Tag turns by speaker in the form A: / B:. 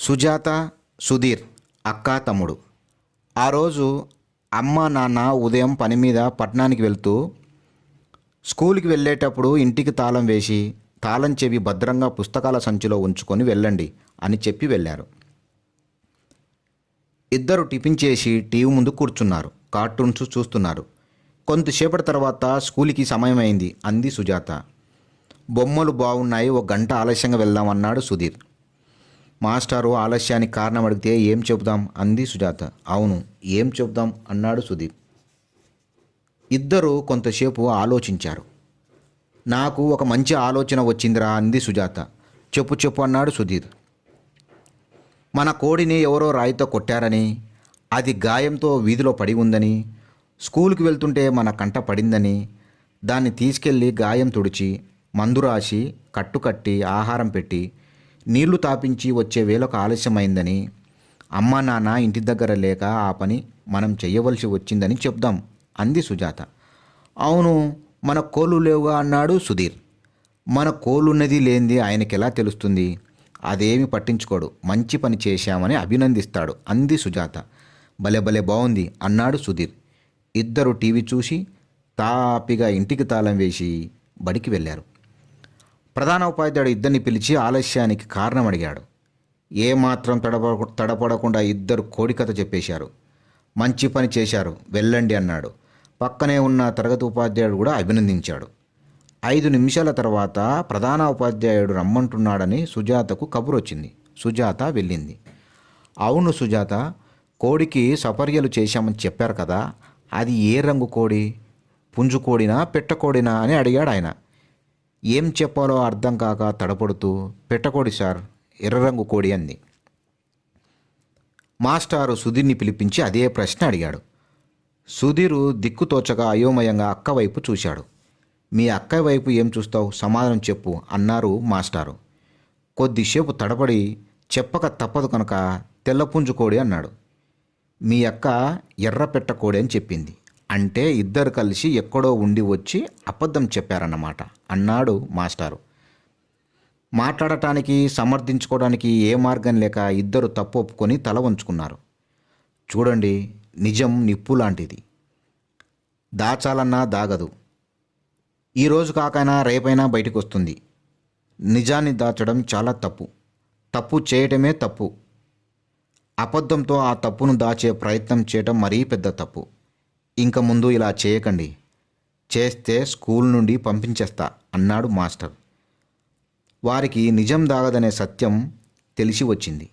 A: సుజాత, సుధీర్ అక్క తమ్ముడు. ఆ రోజు అమ్మ నాన్న ఉదయం పని మీద పట్టణానికి వెళ్తూ స్కూల్కి వెళ్ళేటప్పుడు ఇంటికి తాళం వేసి తాళం చెవి భద్రంగా పుస్తకాల సంచిలో ఉంచుకొని వెళ్ళండి అని చెప్పి వెళ్ళారు. ఇద్దరు టిఫిన్ చేసి టీవీ ముందు కూర్చున్నారు. కార్టూన్స్ చూస్తున్నారు. కొంతసేపటి తర్వాత స్కూల్కి సమయం అయింది అంది సుజాత. బొమ్మలు బాగున్నాయి, ఒక గంట ఆలస్యంగా వెళ్దామన్నాడు సుధీర్. మాస్టారు ఆలస్యానికి కారణం అడిగితే ఏం చెబుదాం అంది సుజాత. అవును, ఏం చెబుదాం అన్నాడు సుధీర్. ఇద్దరు కొంతసేపు ఆలోచించారు. నాకు ఒక మంచి ఆలోచన వచ్చిందిరా అంది సుజాత. చెప్పు చెప్పు అన్నాడు సుధీర్. మన కోడిని ఎవరో రాయితో కొట్టారని, అది గాయంతో వీధిలో పడి ఉందని, స్కూల్కి వెళ్తుంటే మన కంట పడిందని, దాన్ని తీసుకెళ్ళి గాయం తుడిచి మందు రాసి కట్టుకట్టి ఆహారం పెట్టి నీళ్లు తాపించి వచ్చే వేళకు ఆలస్యమైందని, అమ్మా నాన్న ఇంటి దగ్గర లేక ఆ పని మనం చెయ్యవలసి వచ్చిందని చెప్దాం అంది సుజాత. అవును, మన కోళ్ళు లేవుగా అన్నాడు సుధీర్. మన కోళ్ళున్నది లేనిది ఆయనకెలా తెలుస్తుంది? అదేమి పట్టించుకోడు, మంచి పని చేశామని అభినందిస్తాడు అంది సుజాత. భలే భలే బాగుంది అన్నాడు సుధీర్. ఇద్దరు టీవీ చూసి తాపిగా ఇంటికి తాళం వేసి బడికి వెళ్ళారు. ప్రధాన ఉపాధ్యాయుడు ఇద్దరిని పిలిచి ఆలస్యానికి కారణం అడిగాడు. ఏమాత్రం తడపడకుండా ఇద్దరు కోడికథ చెప్పేశారు. మంచి పని చేశారు, వెళ్ళండి అన్నాడు. పక్కనే ఉన్న తరగతి ఉపాధ్యాయుడు కూడా అభినందించాడు. 5 నిమిషాల తర్వాత ప్రధాన ఉపాధ్యాయుడు రమ్మంటున్నాడని సుజాతకు కబురొచ్చింది. సుజాత వెళ్ళింది. అవును సుజాత, కోడికి సపర్యలు చేశామని చెప్పారు కదా, అది ఏ రంగు కోడి? పుంజు కోడినా పెట్టకోడినా అని అడిగాడు ఆయన. ఏం చెప్పాలో అర్థం కాక తడపడుతూ పెట్టకోడి సార్, ఎర్ర రంగు కోడి అంది. మాస్టారు సుధీర్ని పిలిపించి అదే ప్రశ్న అడిగాడు. సుధీరు దిక్కుతోచగా అయోమయంగా అక్క వైపు చూశాడు. మీ అక్క వైపు ఏం చూస్తావు, సమాధానం చెప్పు అన్నారు మాస్టారు. కొద్దిసేపు తడబడి చెప్పక తప్పదు కనుక తెల్లపుంజు కోడి అన్నాడు. మీ అక్క ఎర్ర పెట్టకోడి అని చెప్పింది. అంటే ఇద్దరు కలిసి ఎక్కడో ఉండి వచ్చి అబద్ధం చెప్పారన్నమాట అన్నాడు మాస్టారు. మాట్లాడటానికి సమర్థించుకోవడానికి ఏ మార్గం లేక ఇద్దరు తప్పు ఒప్పుకొని తల వంచుకున్నారు. చూడండి, నిజం నిప్పు లాంటిది, దాచాలన్నా దాగదు. ఈరోజు కాకైనా రేపైనా బయటకు వస్తుంది. నిజాన్ని దాచడం చాలా తప్పు, తప్పు చేయటమే తప్పు. అబద్ధంతో ఆ తప్పును దాచే ప్రయత్నం చేయటం మరీ పెద్ద తప్పు. ఇంక ముందు ఇలా చేయకండి, చేస్తే స్కూల్ నుండి పంపించేస్తా అన్నాడు మాస్టర్. వారికి నిజం దాగదనే సత్యం తెలిసి వచ్చింది.